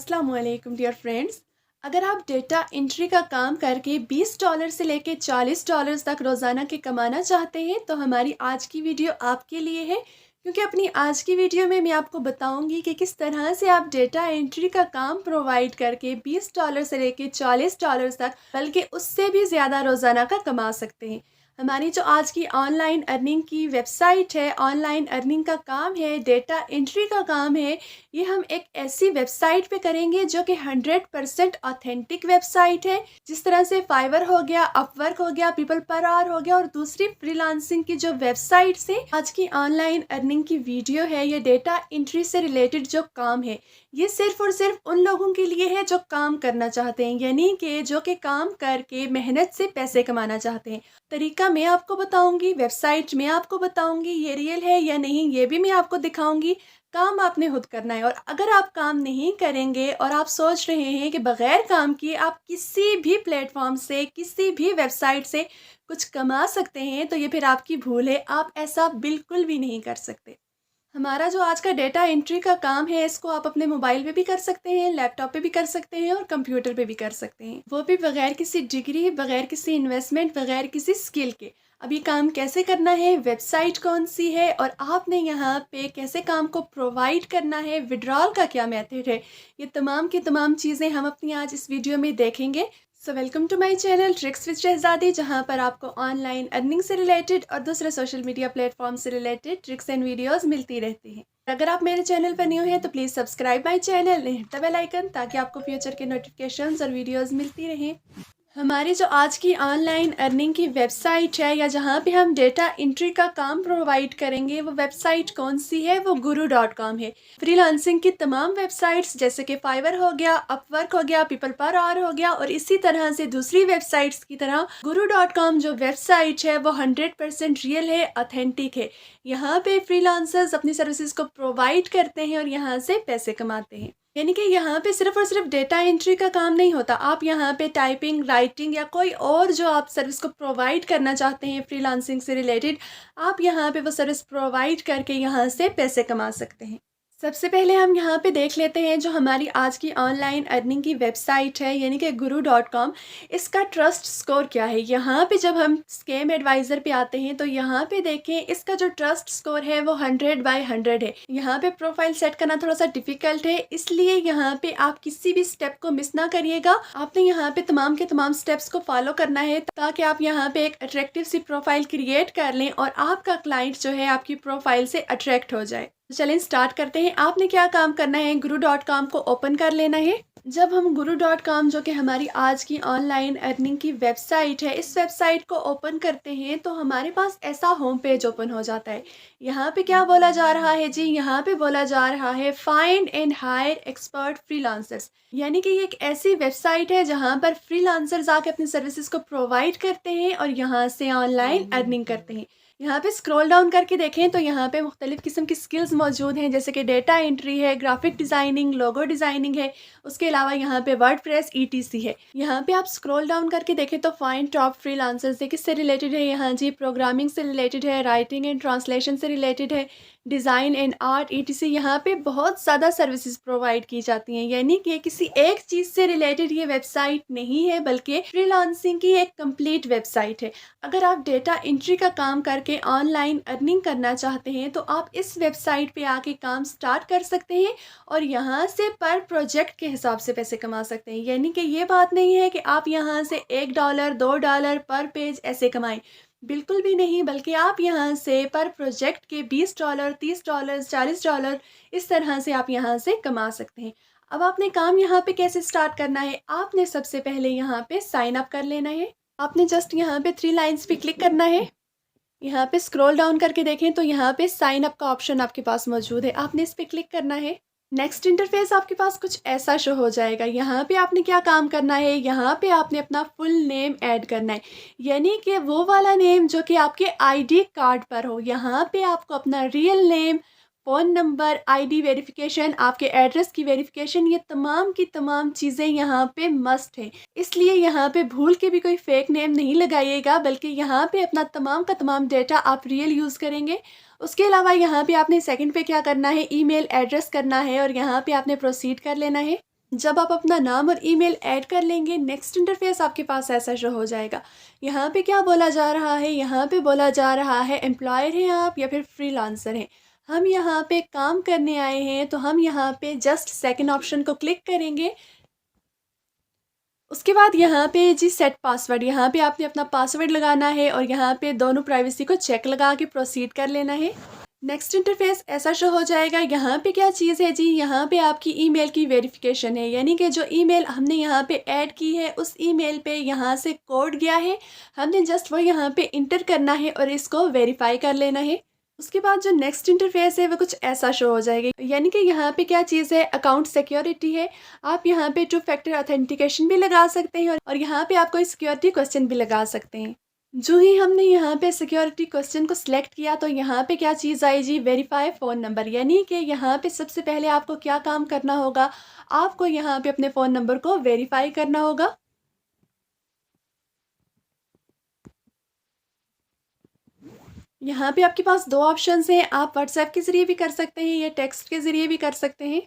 अस्सलामुअलैकुम dear friends. अगर आप डेटा एंट्री का काम करके $20 से लेके $40 तक रोज़ाना के कमाना चाहते हैं तो हमारी आज की वीडियो आपके लिए है, क्योंकि अपनी आज की वीडियो में मैं आपको बताऊंगी कि किस तरह से आप डेटा एंट्री का काम प्रोवाइड करके $20 से लेके $40 तक, बल्कि उससे भी ज़्यादा रोज़ाना का कमा सकते हैं। हमारी जो आज की ऑनलाइन अर्निंग की वेबसाइट है, ऑनलाइन अर्निंग का काम है, डेटा एंट्री का काम है, ये हम एक ऐसी वेबसाइट पे करेंगे जो कि 100% ऑथेंटिक वेबसाइट है। जिस तरह से फाइवर हो गया, अपवर्क हो गया, पीपल पर आवर हो गया और दूसरी फ्रीलांसिंग की जो वेबसाइट्स है, आज की ऑनलाइन अर्निंग की वीडियो है, ये डेटा एंट्री से रिलेटेड जो काम है, ये सिर्फ और सिर्फ उन लोगों के लिए है जो काम करना चाहते हैं, यानी कि जो कि काम करके मेहनत से पैसे कमाना चाहते हैं। तरीका मैं आपको बताऊंगी, वेबसाइट मैं आपको बताऊंगी, ये रियल है या नहीं ये भी मैं आपको दिखाऊंगी। काम आपने खुद करना है, और अगर आप काम नहीं करेंगे और आप सोच रहे हैं कि बगैर काम किए आप किसी भी प्लेटफॉर्म से, किसी भी वेबसाइट से कुछ कमा सकते हैं, तो ये फिर आपकी भूल है। आप ऐसा बिल्कुल भी नहीं कर सकते। हमारा जो आज का डेटा एंट्री का काम है, इसको आप अपने मोबाइल पे भी कर सकते हैं, लैपटॉप पे भी कर सकते हैं और कंप्यूटर पे भी कर सकते हैं, वो भी बगैर किसी डिग्री, बगैर किसी इन्वेस्टमेंट, बगैर किसी स्किल के। अब ये काम कैसे करना है, वेबसाइट कौन सी है और आपने यहाँ पे कैसे काम को प्रोवाइड करना है, विड्रॉल का क्या मेथड है, ये तमाम की तमाम चीज़ें हम अपनी आज इस वीडियो में देखेंगे। So welcome to my channel tricks with Shahzadi, जहां पर आपको ऑनलाइन अर्निंग से रिलेटेड और दूसरे सोशल मीडिया प्लेटफॉर्म से रिलेटेड ट्रिक्स एंड वीडियोस मिलती रहती हैं। अगर आप मेरे चैनल पर न्यू हैं तो please subscribe my channel, hit the bell icon, ताकि आपको फ्यूचर के नोटिफिकेशंस और वीडियोस मिलती रहें। हमारी जो आज की ऑनलाइन अर्निंग की वेबसाइट है, या जहाँ पे हम डेटा एंट्री का काम प्रोवाइड करेंगे, वो वेबसाइट कौन सी है, वो guru.com है। फ्रीलांसिंग की तमाम वेबसाइट्स जैसे कि फाइवर हो गया, अपवर्क हो गया, पीपल पर आवर हो गया और इसी तरह से दूसरी वेबसाइट्स की तरह guru.com जो वेबसाइट है वो 100% रियल है, ऑथेंटिक है। यहाँ पे फ्रीलांसर्स अपनी सर्विसेज को प्रोवाइड करते हैं और यहाँ से पैसे कमाते हैं। यानी कि यहाँ पे सिर्फ और सिर्फ डेटा एंट्री का काम नहीं होता, आप यहाँ पे टाइपिंग, राइटिंग या कोई और जो आप सर्विस को प्रोवाइड करना चाहते हैं फ्रीलांसिंग से रिलेटेड, आप यहाँ पे वो सर्विस प्रोवाइड करके यहाँ से पैसे कमा सकते हैं। सबसे पहले हम यहाँ पे देख लेते हैं जो हमारी आज की ऑनलाइन अर्निंग की वेबसाइट है, यानी कि guru.com, इसका ट्रस्ट स्कोर क्या है। यहाँ पे जब हम स्कैम एडवाइज़र पे आते हैं तो यहाँ पे देखें, इसका जो ट्रस्ट स्कोर है वो 100/100 है। यहाँ पे प्रोफाइल सेट करना थोड़ा सा डिफिकल्ट है, इसलिए यहाँ पे आप किसी भी स्टेप को मिस ना करिएगा। आपने यहाँ पे तमाम के तमाम स्टेप्स को फॉलो करना है ताकि आप यहाँ पे एक अट्रैक्टिव सी प्रोफाइल क्रिएट कर लें और आपका क्लाइंट जो है आपकी प्रोफाइल से अट्रैक्ट हो जाए। चलें स्टार्ट करते हैं। आपने क्या काम करना है, guru.com को ओपन कर लेना है। जब हम guru.com, जो कि हमारी आज की ऑनलाइन अर्निंग की वेबसाइट है, इस वेबसाइट को ओपन करते हैं तो हमारे पास ऐसा होम पेज ओपन हो जाता है। यहाँ पे क्या बोला जा रहा है जी, यहाँ पे बोला जा रहा है find and hire expert freelancers, यानी कि ये एक ऐसी वेबसाइट है जहाँ पर फ्रीलांसर्स आके अपनी सर्विसेज को प्रोवाइड करते हैं और यहाँ से ऑनलाइन अर्निंग करते हैं। यहाँ पे स्क्रॉल डाउन करके देखें तो यहाँ पे मुख्तलिफ किस्म की स्किल्स मौजूद हैं, जैसे कि डेटा एंट्री है, ग्राफिक डिज़ाइनिंग, लोगो डिज़ाइनिंग है, उसके अलावा यहाँ पे वर्डप्रेस ETC है। यहाँ पे आप स्क्रॉल डाउन करके देखें तो फाइंड टॉप फ्रीलांसर्स है, किससे रिलेटेड है, यहाँ जी प्रोग्रामिंग से रिलेटेड है, राइटिंग एंड ट्रांसलेशन से रिलेटेड है, डिज़ाइन एंड आर्ट ETC। यहाँ पे बहुत ज़्यादा सर्विसेज प्रोवाइड की जाती हैं, यानी कि किसी एक चीज़ से रिलेटेड ये वेबसाइट नहीं है, बल्कि फ्रीलांसिंग की एक कंप्लीट वेबसाइट है। अगर आप डेटा एंट्री का काम करके ऑनलाइन अर्निंग करना चाहते हैं तो आप इस वेबसाइट पे आके काम स्टार्ट कर सकते हैं और यहाँ से पर प्रोजेक्ट के हिसाब से पैसे कमा सकते हैं। यानी कि ये बात नहीं है कि आप यहाँ से $1, $2 पर पेज ऐसे कमाएं, बिल्कुल भी नहीं, बल्कि आप यहाँ से पर प्रोजेक्ट के $20, $30, $40 इस तरह से आप यहाँ से कमा सकते हैं। अब आपने काम यहाँ पे कैसे स्टार्ट करना है, आपने सबसे पहले यहाँ पे साइन अप कर लेना है। आपने जस्ट यहाँ पे 3 लाइन्स पे क्लिक करना है। यहाँ पे स्क्रॉल डाउन करके देखें तो यहाँ पे साइन अप का ऑप्शन आपके पास मौजूद है, आपने इस पे क्लिक करना है। नेक्स्ट इंटरफेस आपके पास कुछ ऐसा शो हो जाएगा। यहाँ पे आपने क्या काम करना है, यहाँ पे आपने अपना फुल नेम ऐड करना है, यानी कि वो वाला नेम जो कि आपके ID कार्ड पर हो। यहाँ पे आपको अपना real name, phone number, ID verification, आपके एड्रेस की वेरिफिकेशन, ये तमाम की तमाम चीज़ें यहाँ पे मस्ट है। इसलिए यहाँ पे भूल के भी कोई फेक नेम नहीं लगाइएगा, बल्कि यहाँ पे अपना तमाम का तमाम डेटा आप रियल यूज़ करेंगे। उसके अलावा यहाँ पे आपने सेकंड पे क्या करना है, ईमेल एड्रेस करना है और यहाँ पे आपने प्रोसीड कर लेना है। जब आप अपना नाम और ईमेल ऐड कर लेंगे, नेक्स्ट इंटरफेस आपके पास ऐसा शो हो जाएगा। यहाँ पे क्या बोला जा रहा है, यहाँ पे बोला जा रहा है एम्प्लॉयर हैं आप या फिर फ्रीलांसर हैं। हम यहाँ पे काम करने आए हैं, तो हम यहाँ पे जस्ट सेकंड ऑप्शन को क्लिक करेंगे। उसके बाद यहाँ पे जी सेट पासवर्ड, यहाँ पे आपने अपना पासवर्ड लगाना है और यहाँ पे दोनों प्राइवेसी को चेक लगा के प्रोसीड कर लेना है। नेक्स्ट इंटरफेस ऐसा शो हो जाएगा। यहाँ पे क्या चीज़ है जी, यहाँ पे आपकी ईमेल की वेरिफिकेशन है, यानी कि जो ईमेल हमने यहाँ पे ऐड की है उस ईमेल पे यहाँ से कोड गया है, हमने जस्ट वो यहाँ पे इंटर करना है और इसको वेरीफाई कर लेना है। उसके बाद जो नेक्स्ट इंटरफेस है वो कुछ ऐसा शो हो जाएगी, यानी कि यहाँ पे क्या चीज़ है, अकाउंट सिक्योरिटी है। आप यहाँ पे टू फैक्टर ऑथेंटिकेशन भी लगा सकते हैं और यहाँ पे आप कोई सिक्योरिटी क्वेश्चन भी लगा सकते हैं। जो ही हमने यहाँ पे सिक्योरिटी क्वेश्चन को सिलेक्ट किया तो यहाँ पे क्या चीज़ आई जी, वेरीफाई फ़ोन नंबर, यानी कि यहाँ पे सबसे पहले आपको क्या काम करना होगा, आपको यहाँ पे अपने फ़ोन नंबर को वेरीफाई करना होगा। यहाँ पे आपके पास दो ऑप्शंस हैं, आप व्हाट्सएप के ज़रिए भी कर सकते हैं या टेक्स्ट के ज़रिए भी कर सकते हैं।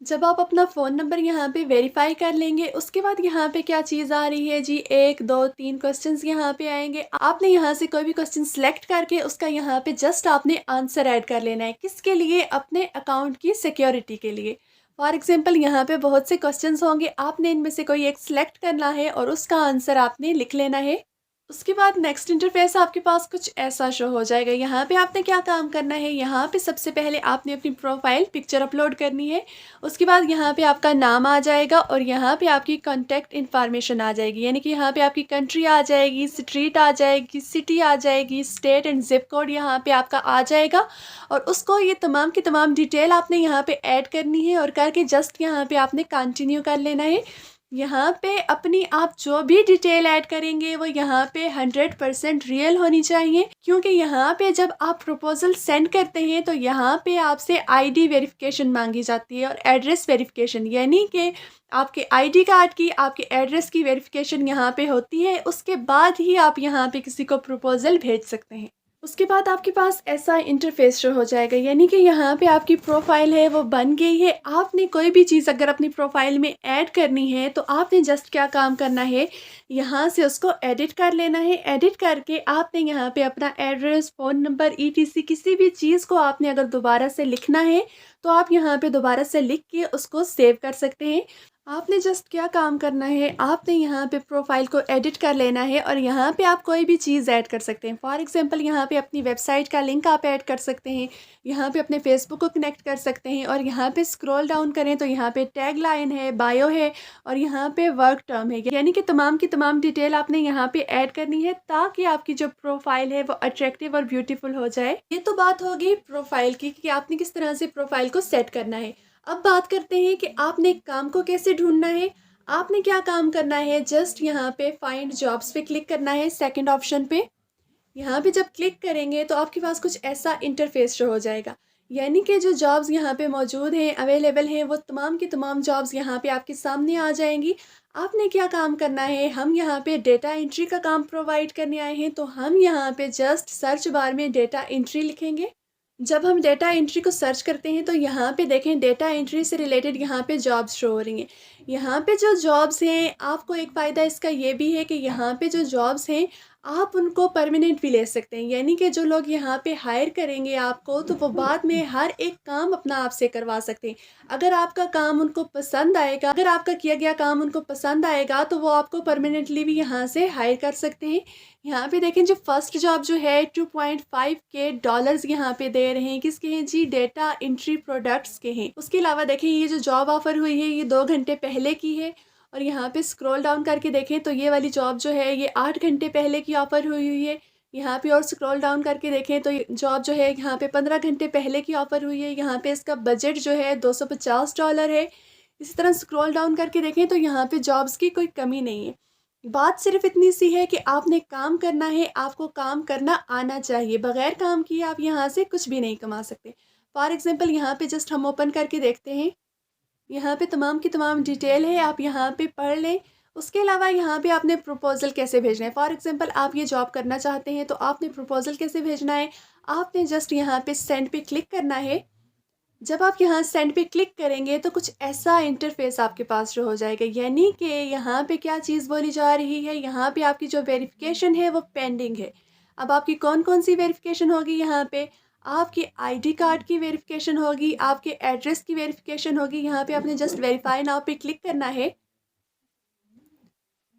जब आप अपना फ़ोन नंबर यहाँ पे वेरीफाई कर लेंगे, उसके बाद यहाँ पे क्या चीज़ आ रही है जी, 1 2 3 क्वेश्चंस यहाँ पे आएंगे। आपने यहाँ से कोई भी क्वेश्चन सेलेक्ट करके उसका यहाँ पे जस्ट आपने आंसर ऐड कर लेना है। किसके लिए? अपने अकाउंट की सिक्योरिटी के लिए। फॉर एग्जांपल यहाँ पे बहुत से क्वेश्चंस होंगे, आपने इनमें से कोई एक सिलेक्ट करना है और उसका आंसर आपने लिख लेना है। उसके बाद नेक्स्ट इंटरफेस आपके पास कुछ ऐसा शो हो जाएगा। यहाँ पे आपने क्या काम करना है, यहाँ पे सबसे पहले आपने अपनी प्रोफाइल पिक्चर अपलोड करनी है। उसके बाद यहाँ पे आपका नाम आ जाएगा और यहाँ पे आपकी कॉन्टैक्ट इन्फॉर्मेशन आ जाएगी, यानी कि यहाँ पे आपकी कंट्री आ जाएगी, स्ट्रीट आ जाएगी, सिटी आ जाएगी, स्टेट एंड जिप कोड यहाँ पे आपका आ जाएगा। और उसको ये तमाम की तमाम डिटेल आपने यहाँ पे ऐड करनी है और करके जस्ट यहाँ पे आपने कंटिन्यू कर लेना है। यहाँ पे अपनी आप जो भी डिटेल ऐड करेंगे वो यहाँ पे 100% रियल होनी चाहिए, क्योंकि यहाँ पे जब आप प्रपोजल सेंड करते हैं तो यहाँ पे आपसे आईडी वेरिफिकेशन मांगी जाती है और एड्रेस वेरिफिकेशन, यानी कि आपके आईडी कार्ड की, आपके एड्रेस की वेरिफिकेशन यहाँ पे होती है। उसके बाद ही आप यहाँ पे किसी को प्रपोजल भेज सकते हैं। उसके बाद आपके पास ऐसा इंटरफेस शो हो जाएगा, यानी कि यहाँ पे आपकी प्रोफाइल है वो बन गई है। आपने कोई भी चीज़ अगर अपनी प्रोफाइल में ऐड करनी है तो आपने जस्ट क्या काम करना है, यहाँ से उसको एडिट कर लेना है। एडिट करके आपने यहाँ पे अपना एड्रेस, फ़ोन नंबर, ईटीसी किसी भी चीज़ को आपने अगर दोबारा से लिखना है तो आप यहाँ पे दोबारा से लिख के उसको सेव कर सकते हैं। आपने जस्ट क्या काम करना है, आपने यहाँ पे प्रोफाइल को एडिट कर लेना है और यहाँ पे आप कोई भी चीज़ ऐड कर सकते हैं। फॉर एग्जांपल यहाँ पे अपनी वेबसाइट का लिंक आप ऐड कर सकते हैं, यहाँ पे अपने फेसबुक को कनेक्ट कर सकते हैं और यहाँ पे स्क्रॉल डाउन करें तो यहाँ पे टैग लाइन है, बायो है और यहाँ पे वर्क टर्म है, यानी कि तमाम की तमाम डिटेल आपने यहाँ पे ऐड करनी है ताकि आपकी जो प्रोफाइल है वो अट्रैक्टिव और ब्यूटीफुल हो जाए। ये तो बात होगी प्रोफाइल की कि आपने किस तरह से प्रोफाइल को सेट करना है। अब बात करते हैं कि आपने काम को कैसे ढूंढना है। आपने क्या काम करना है, जस्ट यहाँ पे फाइंड जॉब्स पे क्लिक करना है, सेकंड ऑप्शन पे। यहाँ पे जब क्लिक करेंगे तो आपके पास कुछ ऐसा इंटरफेस शो हो जाएगा, यानी कि जो जॉब्स यहाँ पे मौजूद हैं, अवेलेबल हैं, वो तमाम की तमाम जॉब्स यहाँ पे आपके सामने आ जाएंगी। आपने क्या काम करना है, हम यहाँ पे डेटा एंट्री का काम प्रोवाइड करने आए हैं तो हम यहाँ पे जस्ट सर्च बार में डेटा एंट्री लिखेंगे। जब हम डेटा एंट्री को सर्च करते हैं तो यहाँ पे देखें डेटा एंट्री से रिलेटेड यहाँ पे जॉब्स शो हो रही हैं। यहाँ पे जो जॉब्स हैं, आपको एक फ़ायदा इसका ये भी है कि यहाँ पे जो जॉब्स हैं आप उनको परमानेंट भी ले सकते हैं, यानी कि जो लोग यहाँ पे हायर करेंगे आपको तो वो बाद में हर एक काम अपना आपसे करवा सकते हैं। अगर आपका काम उनको पसंद आएगा, अगर आपका किया गया काम उनको पसंद आएगा तो वो आपको परमानेंटली भी यहाँ से हायर कर सकते हैं। यहाँ पे देखें जो फर्स्ट जॉब जो है 2.5 डॉलर्स यहाँ पे दे रहे हैं, किसके हैं जी, डेटा एंट्री प्रोडक्ट्स के हैं। उसके अलावा देखें ये जो जॉब ऑफर हुई है ये 2 घंटे पहले की है और यहाँ पे स्क्रॉल डाउन करके देखें तो ये वाली जॉब जो है ये 8 घंटे पहले की ऑफ़र हुई है। यहाँ पे और स्क्रॉल डाउन करके देखें तो ये जॉब जो है यहाँ पे 15 घंटे पहले की ऑफ़र हुई है। यहाँ पे इसका बजट जो है $250 है। इसी तरह स्क्रॉल डाउन करके देखें तो यहाँ पे जॉब्स की कोई कमी नहीं है। बात सिर्फ इतनी सी है कि आपने काम करना है, आपको काम करना आना चाहिए। बगैर काम किए आप यहाँ से कुछ भी नहीं कमा सकते। फॉर एग्ज़ाम्पल यहाँ पे जस्ट हम ओपन करके देखते हैं, यहाँ पे तमाम की तमाम डिटेल है, आप यहाँ पे पढ़ लें। उसके अलावा यहाँ पे आपने प्रपोज़ल कैसे भेजना है, फॉर एग्जांपल आप ये जॉब करना चाहते हैं तो आपने प्रपोज़ल कैसे भेजना है, आपने जस्ट यहाँ पे सेंड पे क्लिक करना है। जब आप यहाँ सेंड पे क्लिक करेंगे तो कुछ ऐसा इंटरफेस आपके पास शो हो जाएगा, यानी कि यहाँ पे क्या चीज़ बोली जा रही है, यहाँ पे आपकी जो वेरिफिकेशन है वो पेंडिंग है। अब आपकी कौन कौन सी वेरिफिकेशन होगी, यहाँ पे आपकी आईडी कार्ड की वेरिफिकेशन होगी, आपके एड्रेस की वेरिफिकेशन होगी। यहाँ पे आपने जस्ट वेरीफाई नाउ पे क्लिक करना है।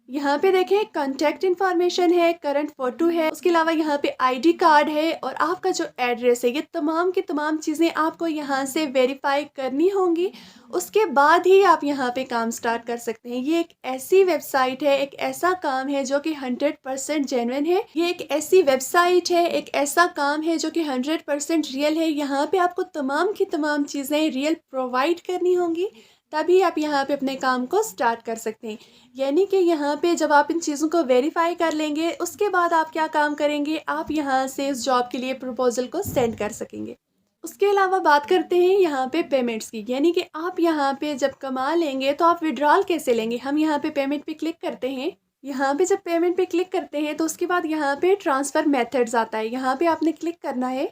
यहाँ पे देखें कॉन्टैक्ट इन्फॉर्मेशन है, करंट फ़ोटो है, उसके अलावा यहाँ पे आईडी कार्ड है और आपका जो एड्रेस है, ये तमाम की तमाम चीज़ें आपको यहाँ से वेरीफाई करनी होंगी। उसके बाद ही आप यहाँ पे काम स्टार्ट कर सकते हैं। ये एक ऐसी वेबसाइट है, एक ऐसा काम है जो कि 100% जेन्युइन है। ये एक ऐसी वेबसाइट है, एक ऐसा काम है जो कि 100% रियल है। यहाँ पे आपको तमाम की तमाम चीज़ें रियल प्रोवाइड करनी होंगी, तभी आप यहाँ पे अपने काम को स्टार्ट कर सकते हैं। यानी कि यहाँ पे जब आप इन चीज़ों को वेरीफाई कर लेंगे, उसके बाद आप क्या काम करेंगे, आप यहाँ से इस जॉब के लिए प्रपोजल को सेंड कर सकेंगे। उसके अलावा बात करते हैं यहाँ पे पेमेंट्स की, यानी कि आप यहाँ पे जब कमा लेंगे तो आप विड्रॉल कैसे लेंगे। हम यहाँ पे पेमेंट पे क्लिक करते हैं। यहाँ पे जब पेमेंट पे क्लिक करते हैं तो उसके बाद यहाँ पे ट्रांसफ़र मेथड्स आता है, यहाँ पे आपने क्लिक करना है।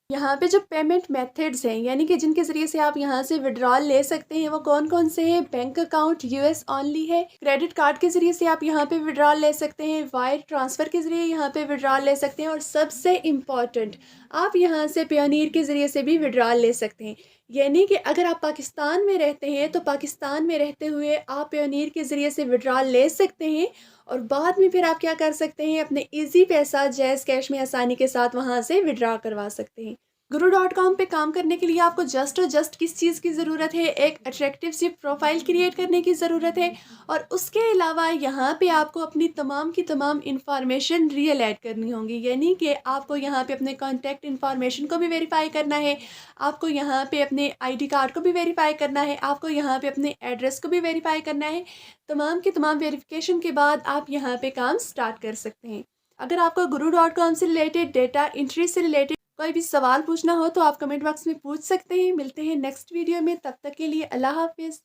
यहाँ पे जो पेमेंट मेथड्स हैं, यानी कि जिनके ज़रिए से आप यहाँ से विड्रॉल ले सकते हैं, वो कौन कौन से हैं। बैंक अकाउंट यूएस ओनली है, क्रेडिट कार्ड के ज़रिए से आप यहाँ पे विड्रॉल ले सकते हैं, वायर ट्रांसफ़र के ज़रिए यहाँ पे विड्रॉल ले सकते हैं, और सबसे इम्पॉर्टेंट आप यहाँ से पेयोनीर के ज़रिए से भी विड्रॉल ले सकते हैं। यानी कि अगर आप पाकिस्तान में रहते हैं तो पाकिस्तान में रहते हुए आप पेयोनीर के ज़रिए से विड्रॉल ले सकते हैं, और बाद में फिर आप क्या कर सकते हैं, अपने इजी पैसा जैज़ कैश में आसानी के साथ वहाँ से विड्रॉ करवा सकते हैं। guru.com पे काम करने के लिए आपको जस्ट और जस्ट किस चीज़ की ज़रूरत है, एक अट्रैक्टिव सी प्रोफाइल क्रिएट करने की ज़रूरत है, और उसके अलावा यहाँ पे आपको अपनी तमाम की तमाम इंफॉर्मेशन रियल ऐड करनी होंगी। यानी कि आपको यहाँ पे अपने कॉन्टैक्ट इन्फॉर्मेशन को भी वेरीफाई करना है, आपको यहाँ पे अपने आईडी कार्ड को भी वेरीफाई करना है, आपको यहाँ पे अपने एड्रेस को भी वेरीफाई करना है। तमाम की तमाम वेरिफिकेशन के बाद आप यहाँ पे काम स्टार्ट कर सकते हैं। अगर आपको guru.com से रिलेटेड, डेटा एंट्री से रिलेटेड कोई भी सवाल पूछना हो तो आप कमेंट बॉक्स में पूछ सकते हैं। मिलते हैं नेक्स्ट वीडियो में, तब तक के लिए अल्लाह हाफिज़।